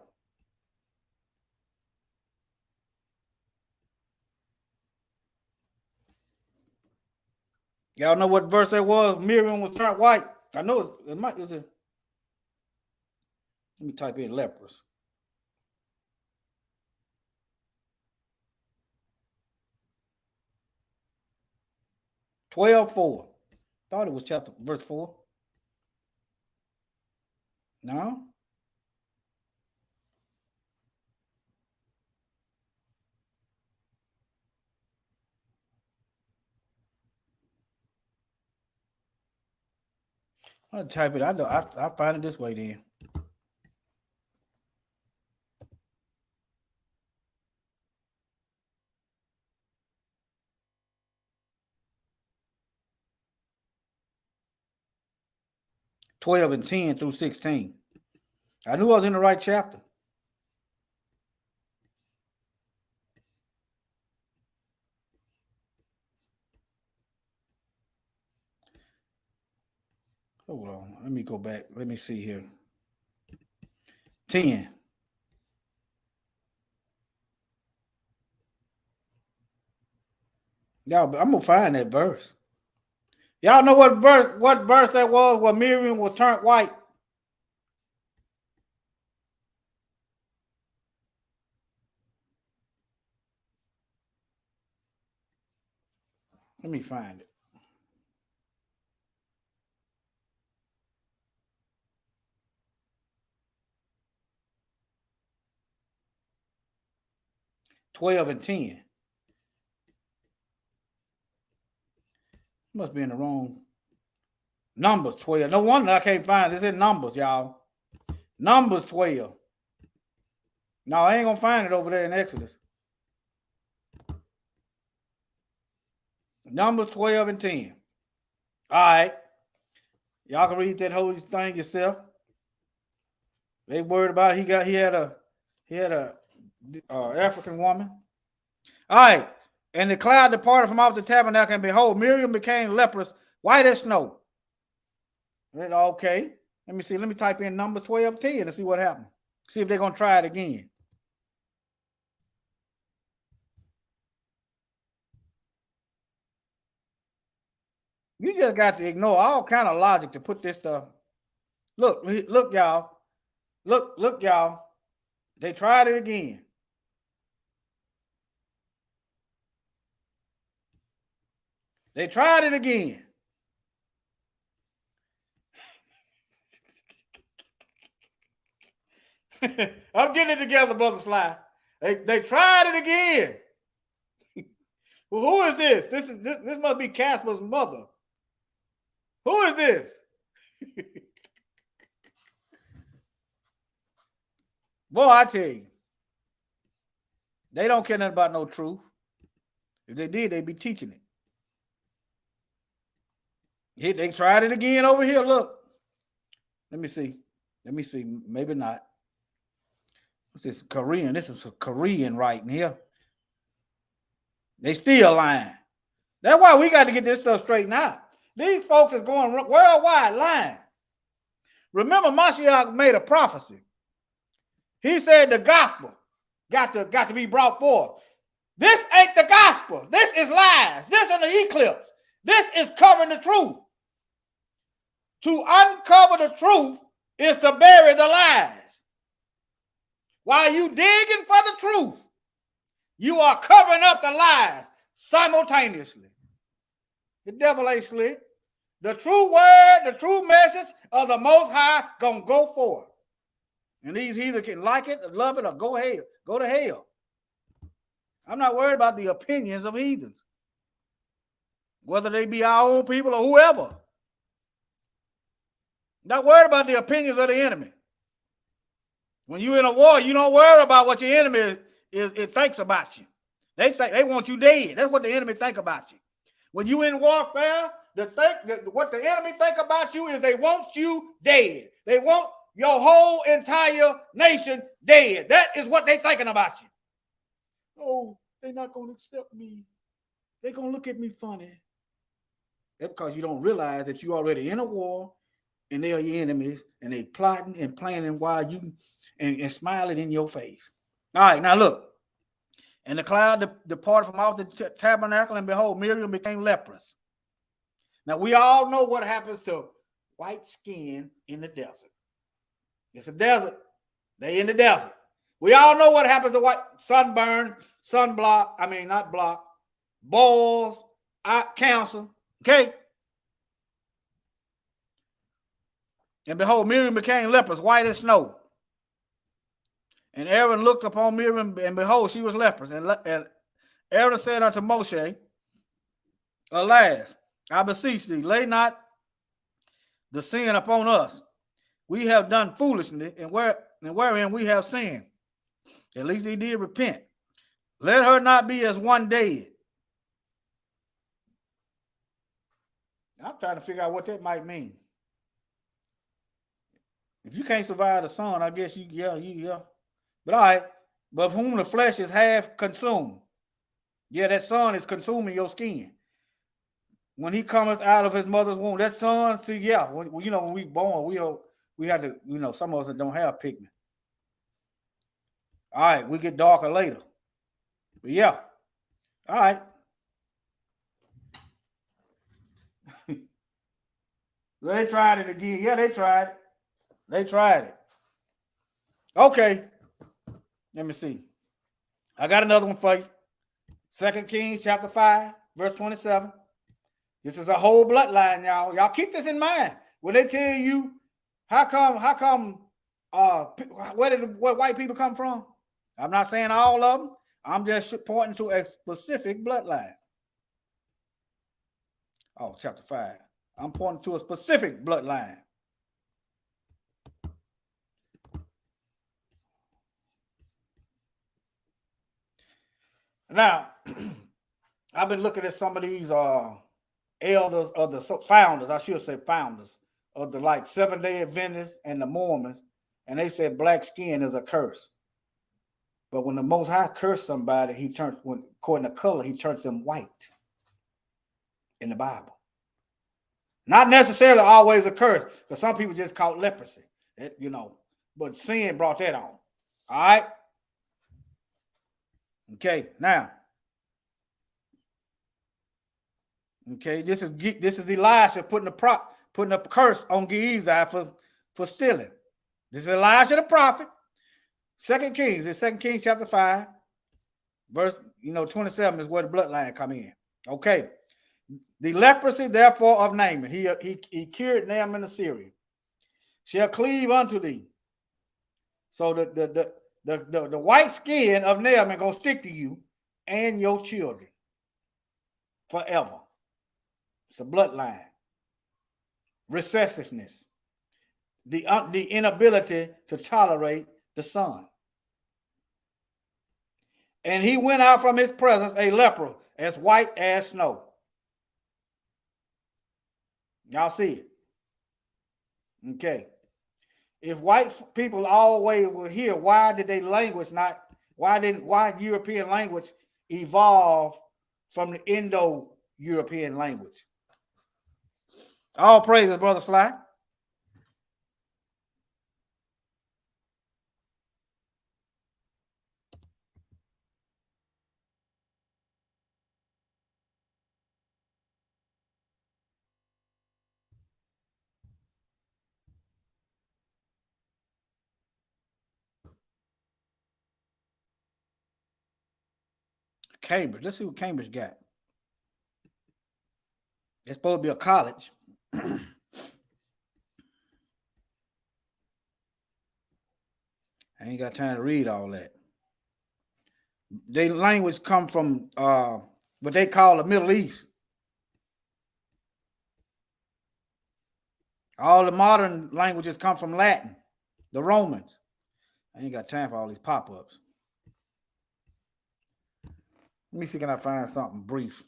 Y'all know what verse that was? Miriam was turned white. I know it might. Let me type in leprous. (12:4). Thought it was verse 4. No. I'm gonna type it. I find it this way then. (12 and 10 through 16). I knew I was in the right chapter. Hold on. Let me go back. Let me see here. 10. Y'all, I'm gonna find that verse. Y'all know what verse that was where Miriam was turned white? Let me find it. (12 and 10). Must be in the wrong. Numbers 12. No wonder I can't find it. It's in Numbers, y'all. Numbers 12. No, I ain't gonna find it over there in Exodus. Numbers 12 and 10. All right. Y'all can read that whole thing yourself. They worried about it. He had a African woman. All right. And the cloud departed from off the tabernacle, and behold, Miriam became leprous, white as snow. Okay. Let me see. Let me type in Numbers 12:10 to see what happened. See if they're gonna try it again. You just got to ignore all kind of logic to put this stuff. Look, y'all. Look, y'all. They tried it again. They tried it again. I'm getting it together, Brother Sly. They tried it again. Well, who is this? This must be Casper's mother. Who is this? Boy, I tell you, they don't care nothing about no truth. If they did, they'd be teaching it. They tried it again over here. Look. Let me see. Maybe not. What's this? Korean. This is a Korean writing here. They still lying. That's why we got to get this stuff straightened out. These folks is going worldwide lying. Remember, Mashiach made a prophecy. He said the gospel got to be brought forth. This ain't the gospel. This is lies. This is an eclipse. This is covering the truth. To uncover the truth is to bury the lies. While you digging for the truth, you are covering up the lies simultaneously. The devil ain't slick. The true word, the true message of the Most High gonna go forth. And these either can like it, or love it, or go to hell. I'm not worried about the opinions of heathens, whether they be our own people or whoever. Not worried about the opinions of the enemy. When you're in a war, you don't worry about what your enemy it thinks about you. They want you dead. That's what the enemy think about you. When you in warfare, what the enemy think about you is they want you dead. They want your whole entire nation dead. That is what they thinking about you. Oh, they're not going to accept me. They're going to look at me funny. That's because you don't realize that you're already in a war and they are your enemies and they plotting and planning while you and smiling in your face. All right, now look. And the cloud departed from out the tabernacle, and behold, Miriam became leprous. Now, we all know what happens to white skin in the desert. It's a desert. They in the desert. We all know what happens to white sunburn, boils, cancer. Okay? And behold, Miriam became leprous, white as snow. And Aaron looked upon Miriam, and behold, she was leprous. And Aaron said unto Moshe, alas, I beseech thee, lay not the sin upon us. We have done foolishly, and wherein we have sinned. At least he did repent. Let her not be as one dead. I'm trying to figure out what that might mean. If you can't survive the sun, I guess yeah. But all right, but whom the flesh is half consumed. Yeah, that sun is consuming your skin. When he cometh out of his mother's womb, that sun, when we born, we had to, some of us don't have pigment. All right, we get darker later. But yeah, all right. They tried it again. Yeah, they tried it. They tried it. Okay. Let me see. I got another one for you. 2 Kings chapter 5, verse 27. This is a whole bloodline, y'all. Y'all keep this in mind. When they tell you, how come, where white people come from? I'm not saying all of them. I'm just pointing to a specific bloodline. Oh, chapter 5. I'm pointing to a specific bloodline. Now, I've been looking at some of these elders of the founders, I should say founders of the Seventh-day Adventists and the Mormons, and they said black skin is a curse. But when the Most High cursed somebody, according to color, he turned them white in the Bible. Not necessarily always a curse, because some people just call it leprosy, but sin brought that on. All right. Okay, now. Okay, this is Elisha putting a curse on Gehazi for stealing. This is Elisha the prophet. 2 Kings, it's 2 Kings chapter 5, verse 27 is where the bloodline come in. Okay. The leprosy, therefore, of Naaman, he cured Naaman of Syria, shall cleave unto thee. So the white skin of Naaman gonna stick to you and your children forever. It's a bloodline. Recessiveness. The inability to tolerate the sun. And he went out from his presence a leper, as white as snow. Y'all see it? Okay. if white people always were here, why did they language not? Why European language evolve from the Indo-European language? All praises, Brother Sly. Cambridge. Let's see what Cambridge got. It's supposed to be a college. I ain't got time to read all that. Their language come from what they call the Middle East. All the modern languages come from Latin, the Romans. I ain't got time for all these pop-ups. Let me see, can I find something brief?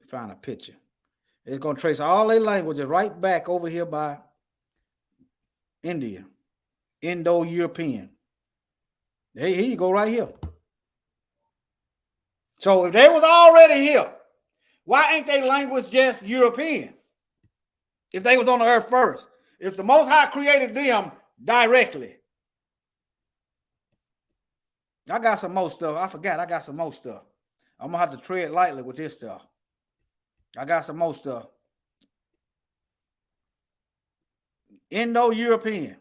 Find a picture. It's going to trace all their languages right back over here by India, Indo-European. Here you go, right here. So if they was already here, why ain't their language just European? If they was on the earth first, if the Most High created them directly. I got some more stuff. I forgot I got some more stuff. I'm going to have to tread lightly with this stuff. I got some more stuff. Indo-European.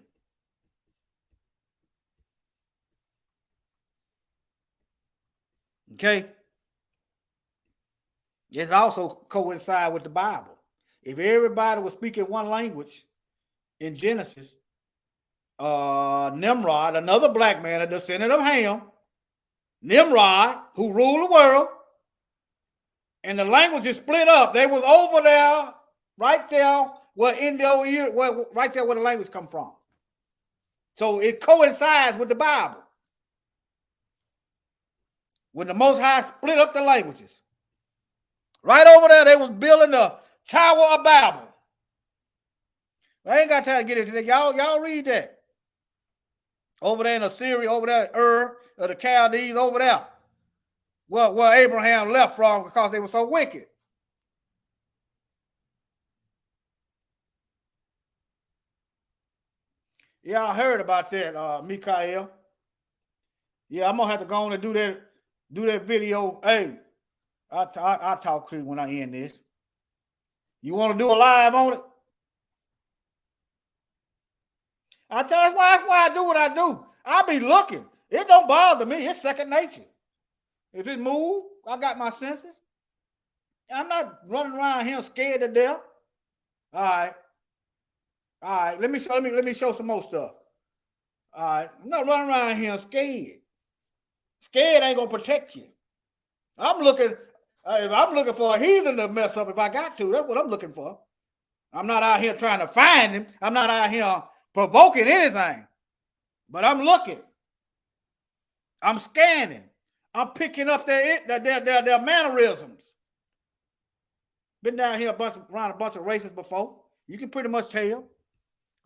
Okay. It's also coincide with the Bible. If everybody was speaking one language in Genesis, Nimrod, another black man, a descendant of Ham, Nimrod, who ruled the world, and the languages split up. They was over there, right there where right there where the language come from. So it coincides with the Bible. When the Most High split up the languages. Right over there, they was building the Tower of Babel. I ain't got time to get into that. Y'all read that. Over there in Assyria, over there in Ur, or the Chaldees, over there. Where Abraham left from because they were so wicked. Yeah, I heard about that, Mikael. Yeah, I'm gonna have to go on and do that video. Hey, I'll talk to you when I end this. You want to do a live on it? That's why I do what I do. I be looking. It don't bother me. It's second nature. If it move, I got my senses. I'm not running around here scared to death. All right. Let me show some more stuff. All right. I'm not running around here scared. Scared ain't gonna protect you. I'm looking for a heathen to mess up if I got to. That's what I'm looking for. I'm not out here trying to find him. I'm not out here provoking anything. But I'm looking. I'm scanning. I'm picking up their mannerisms. Been down here around a bunch of races before. You can pretty much tell.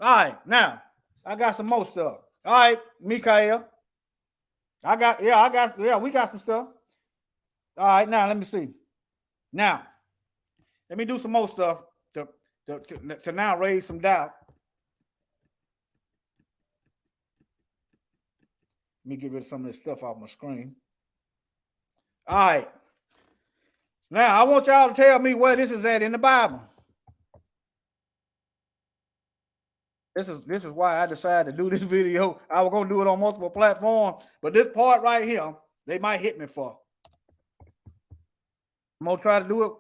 All right, now I got some more stuff. All right, Mikael. We got some stuff. All right, now let me see. Now, let me do some more stuff to now raise some doubt. Let me get rid of some of this stuff off my screen. All right. Now, I want y'all to tell me where this is at in the Bible. This is why I decided to do this video. I was going to do it on multiple platforms, but this part right here, they might hit me for. I'm going to try to do it.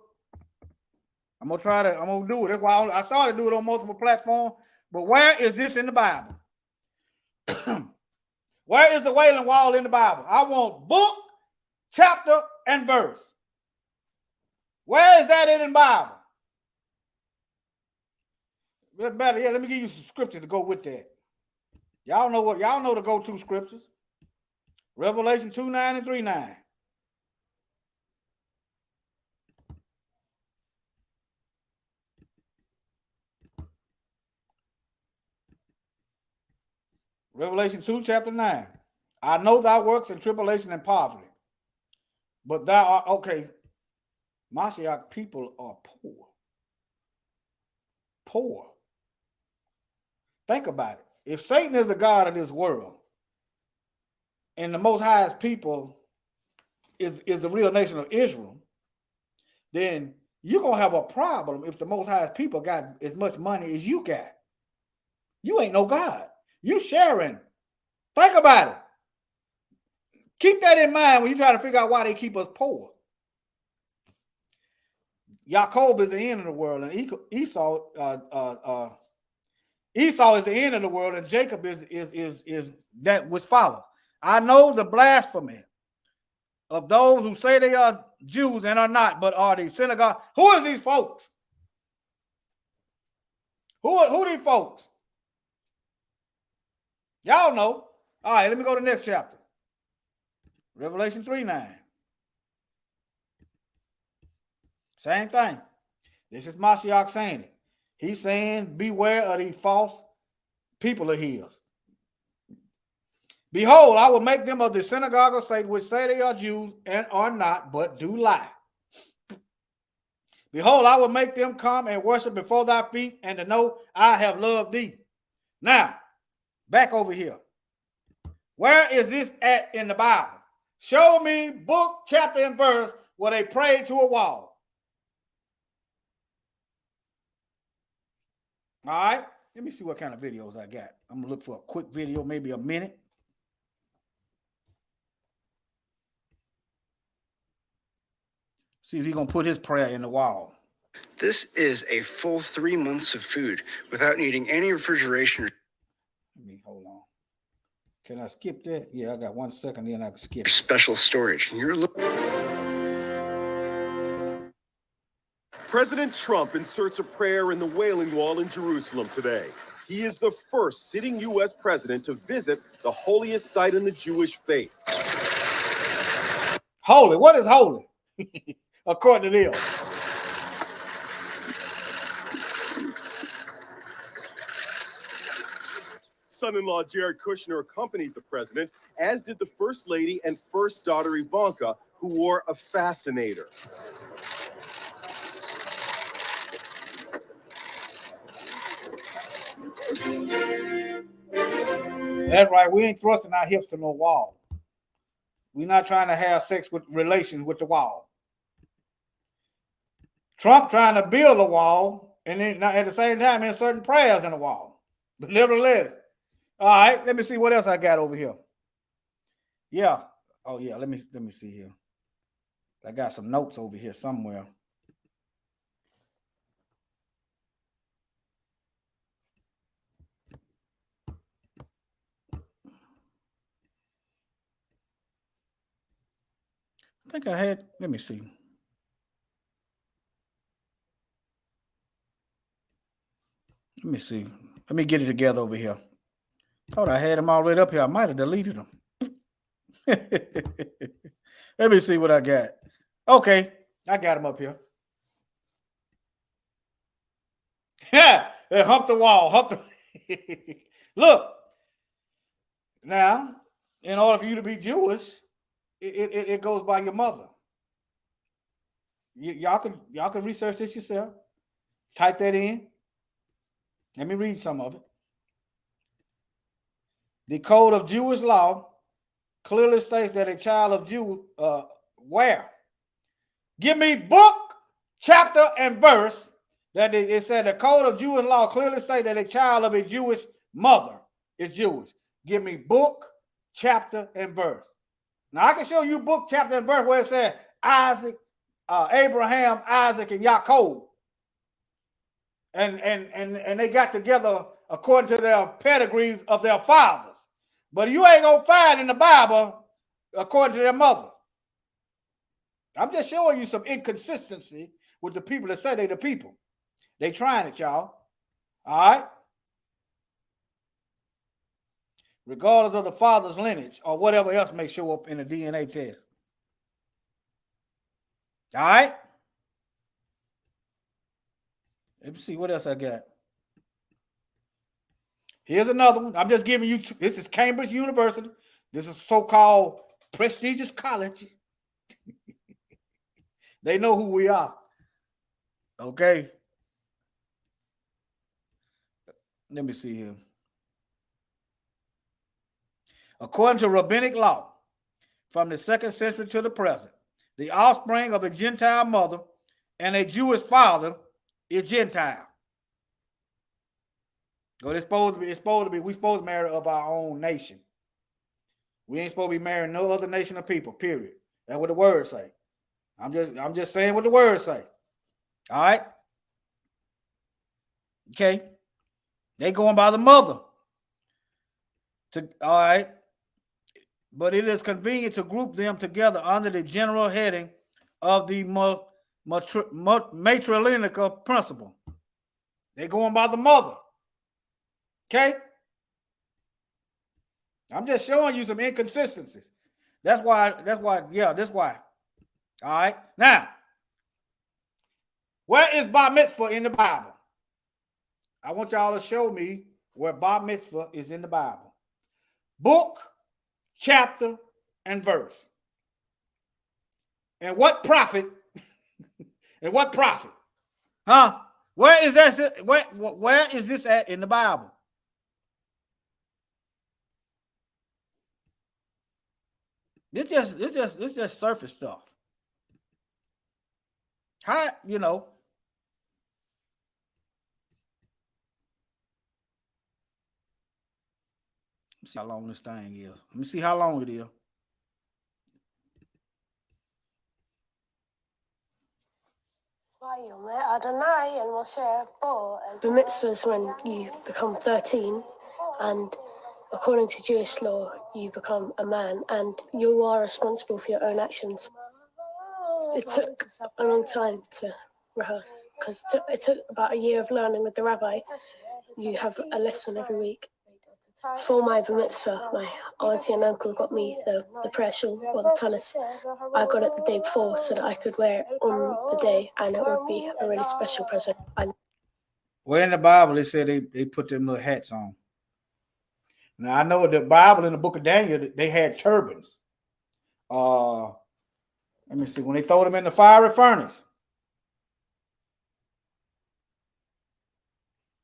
I'm going to do it. That's why I started to do it on multiple platforms. But where is this in the Bible? Where is the Wailing Wall in the Bible? I want book, chapter, and verse. Where is that in the Bible? Better, let me give you some scriptures to go with that. Y'all know the go-to scriptures. Revelation 2:9 and 3:9. Revelation 2, chapter 9. I know thy works and tribulation and poverty, but thou art, okay, Mashiach people are poor. Poor. Think about it. If Satan is the God of this world, and the Most High's people is the real nation of Israel, then you're going to have a problem if the Most High's people got as much money as you got. You ain't no God. You sharing. Think about it. Keep that in mind when you try to figure out why they keep us poor. Jacob is the end of the world, and Esau is the end of the world, and Jacob is that which follows. I know the blasphemy of those who say they are Jews and are not, but are the synagogue. Who is these folks? Who these folks? Y'all know. All right, let me go to the next chapter. Revelation 3:9. Same thing. This is Mashiach saying it. He's saying, beware of these false people of his. Behold, I will make them of the synagogue of Satan, which say they are Jews and are not, but do lie. Behold, I will make them come and worship before thy feet, and to know I have loved thee. Now, back over here. Where is this at in the Bible? Show me book, chapter, and verse where they prayed to a wall. All right, let me see what kind of videos I got. I'm going to look for a quick video, maybe a minute. See if he's going to put his prayer in the wall. This is a full 3 months of food without needing any refrigeration. Let me hold on. Can I skip that? Yeah, I got 1 second, then I can skip. Special storage. And you're looking. President Trump inserts a prayer in the Wailing Wall in Jerusalem today. He is the first sitting U.S. president to visit the holiest site in the Jewish faith. Holy. What is holy? According to them. Son-in-law Jared Kushner accompanied the president, as did the first lady and first daughter Ivanka, who wore a fascinator. That's right. We ain't thrusting our hips to no wall. We're not trying to have sex with relations with the wall. Trump trying to build a wall, and then at the same time inserting prayers in the wall. But nevertheless, all right. Let me see what else I got over here. Yeah. Oh yeah. Let me see here. I got some notes over here somewhere. I think I had. Let me see. Let me see. Let me get it together over here. Thought I had them all right up here. I might have deleted them. Let me see what I got. Okay, I got them up here. Yeah, hump the wall. Look, now, in order for you to be Jewish, it goes by your mother. Y'all can research this yourself. Type that in. Let me read some of it. The Code of Jewish Law clearly states that a child of Jew, where? Give me book, chapter, and verse. That it said the Code of Jewish Law clearly states that a child of a Jewish mother is Jewish. Give me book, chapter, and verse. Now, I can show you book, chapter, and verse where it said Isaac, Abraham, Isaac, and Jacob. And they got together according to their pedigrees of their fathers. But you ain't going to find in the Bible according to their mother. I'm just showing you some inconsistency with the people that say they the people. They trying it, y'all. All right? Regardless of the father's lineage or whatever else may show up in a DNA test. All right? Let me see what else I got. Here's another one. I'm just giving you two. This is Cambridge University. This is so-called prestigious college. They know who we are. Okay. Let me see here. According to rabbinic law, from the 2nd century to the present, the offspring of a Gentile mother and a Jewish father is Gentile. So we're supposed to marry of our own nation. We ain't supposed to be marrying no other nation of people, period. That's what the words say. I'm just saying what the words say. All right. Okay. They going by the mother. All right. But it is convenient to group them together under the general heading of the matrilineal principle. They going by the mother. Okay. I'm just showing you some inconsistencies. That's why. All right. Now, where is bar mitzvah in the Bible? I want y'all to show me where bar mitzvah is in the Bible. Book, chapter, and verse. And what prophet? And what prophet? Huh? Where is that? Where is this at in the Bible? This just surface stuff. How, you know? Let's see how long this thing is. Let me see how long it is. The mitzvah is when you become 13, and according to Jewish law, you become a man, and you are responsible for your own actions. It took a long time to rehearse, because it took about a year of learning with the rabbi. You have a lesson every week. For my bar mitzvah, my auntie and uncle got me the prayer shawl or the tallis. I got it the day before so that I could wear it on the day, and it would be a really special present. Well, in the Bible, they said they put them little hats on. Now, I know the Bible in the book of Daniel, they had turbans. Let me see. When they throw them in the fiery furnace.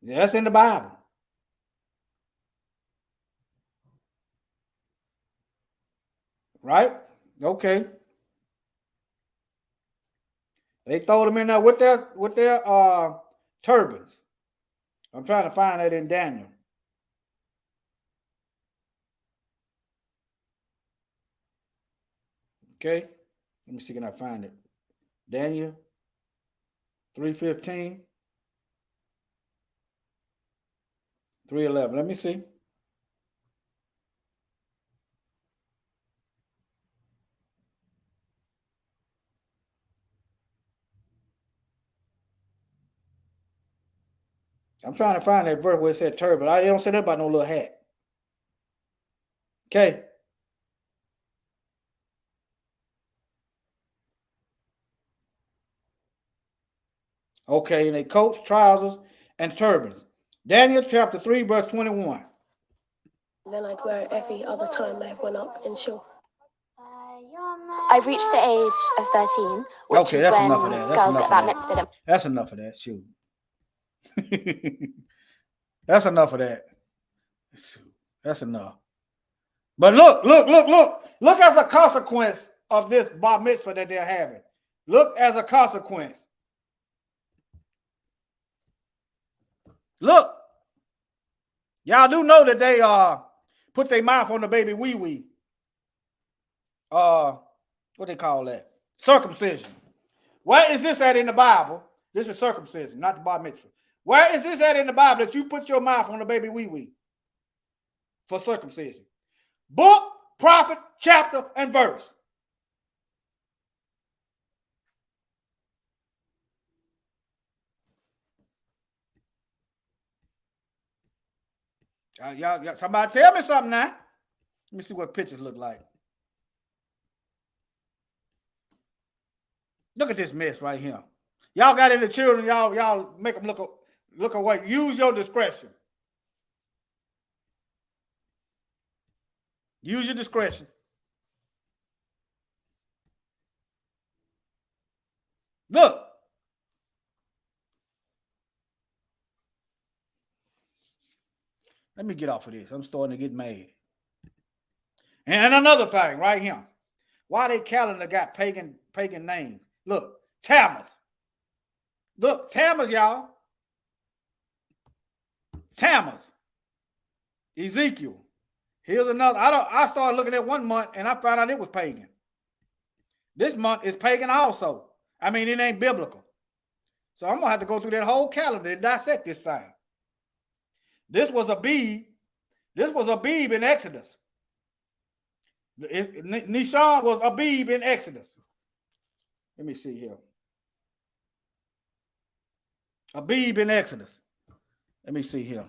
Yeah, that's in the Bible. Right? Okay. They throw them in there with their turbans. I'm trying to find that in Daniel. Okay. Let me see, can I find it? Daniel 3:15. 3:11. Let me see. I'm trying to find that verse where it said turban. I don't say that about no little hat. Okay. Okay, and they coats, trousers, and turbans. Daniel chapter 3, verse 21. Then I'd wear it every other time I went up in shul. I've reached the age of 13, which Okay, is that's when enough of that. That's girls enough get of bar that. mitzvah. That's enough of that. Shoot. That's enough of that. That's enough. But look as a consequence of this bar mitzvah that they're having. Look as a consequence. Look. Y'all do know that they put their mouth on the baby wee wee. What they call that? Circumcision. Where is this at in the Bible? This is circumcision, not the bar mitzvah. Where is this at in the Bible that you put your mouth on the baby wee wee for circumcision? Book, prophet, chapter, and verse. Y'all, somebody tell me something now. Let me see what pictures look like. Look at this mess right here. Y'all got any children, y'all make them look away. Use your discretion. Use your discretion. Look. Let me get off of this. I'm starting to get mad. And another thing right here. Why they calendar got pagan names? Look, Tammuz. Look, Tammuz, y'all. Tammuz. Ezekiel. Here's another. I started looking at 1 month and I found out it was pagan. This month is pagan also. I mean, it ain't biblical. So I'm gonna have to go through that whole calendar and dissect this thing. This was Abib. This was Abib in Exodus. Nishan was Abib in Exodus. Let me see here. Abib in Exodus. Let me see here.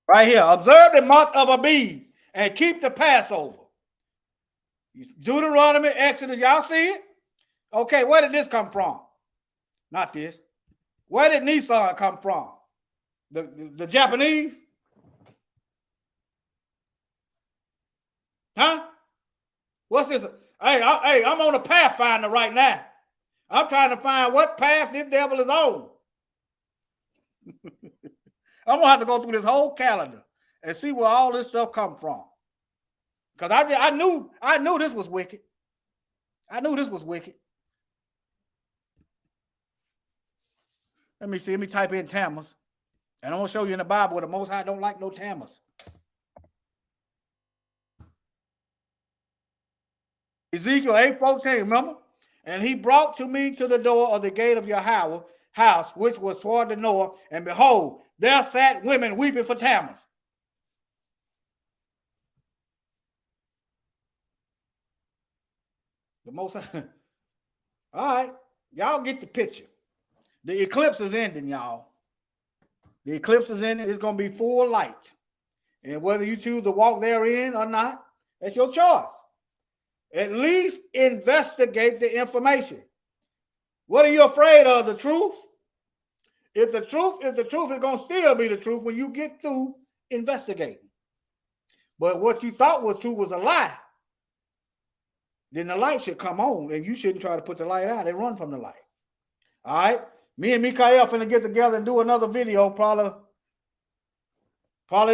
Right here. Observe the month of Abib and keep the Passover. Deuteronomy, Exodus. Y'all see it? Okay, where did this come from? Not this. Where did Nissan come from? The Japanese? Huh? What's this? Hey, I'm on a pathfinder right now. I'm trying to find what path this devil is on. I'm gonna have to go through this whole calendar and see where all this stuff come from. Because I knew this was wicked. I knew this was wicked. Let me see. Let me type in Tammuz. And I'm going to show you in the Bible where the Most High don't like no Tammuz. Ezekiel 8:14, remember? And he brought to me to the door of the gate of your house, which was toward the north, and behold, there sat women weeping for Tammuz. The Most High. All right, y'all get the picture. The eclipse is ending, y'all. The eclipse is ending. It's going to be full light. And whether you choose to walk therein or not, that's your choice. At least investigate the information. What are you afraid of? The truth? If the truth is the truth, it's going to still be the truth when you get through investigating. But what you thought was true was a lie. Then the light should come on, and you shouldn't try to put the light out and run from the light. All right? Me and Mikael finna get together and do another video, probably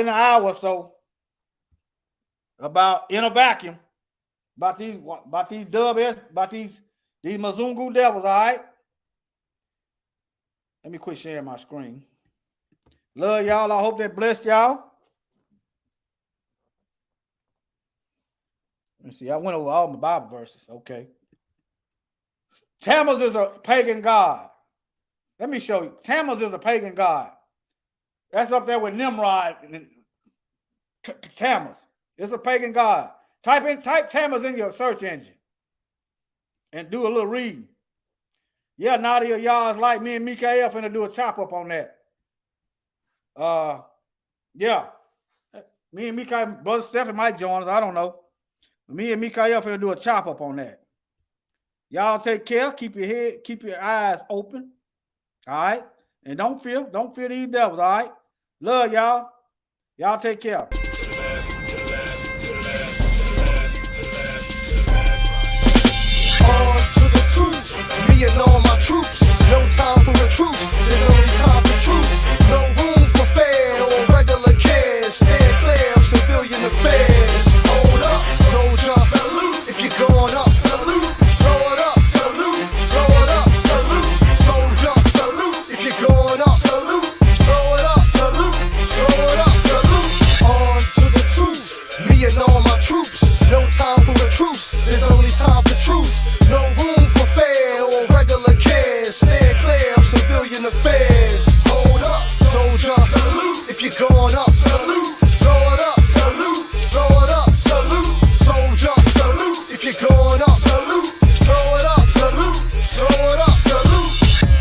in an hour or so, about in a vacuum, about these Mazungu devils. All right. Let me quit sharing my screen. Love y'all. I hope that blessed y'all. Let me see. I went over all my Bible verses. Okay. Tammuz is a pagan god. Let me show you. Tammuz is a pagan god. That's up there with Nimrod and Tammuz. It's a pagan god. Type Tammuz in your search engine and do a little reading. Yeah, Nadia, y'all is like me and Mikael finna do a chop up on that. Yeah. Me and Mikael, Brother Stephen might join us. I don't know. Me and Mikael finna do a chop up on that. Y'all take care. Keep your head, keep your eyes open. All right. And don't fear these devils. All right. Love y'all. Y'all take care.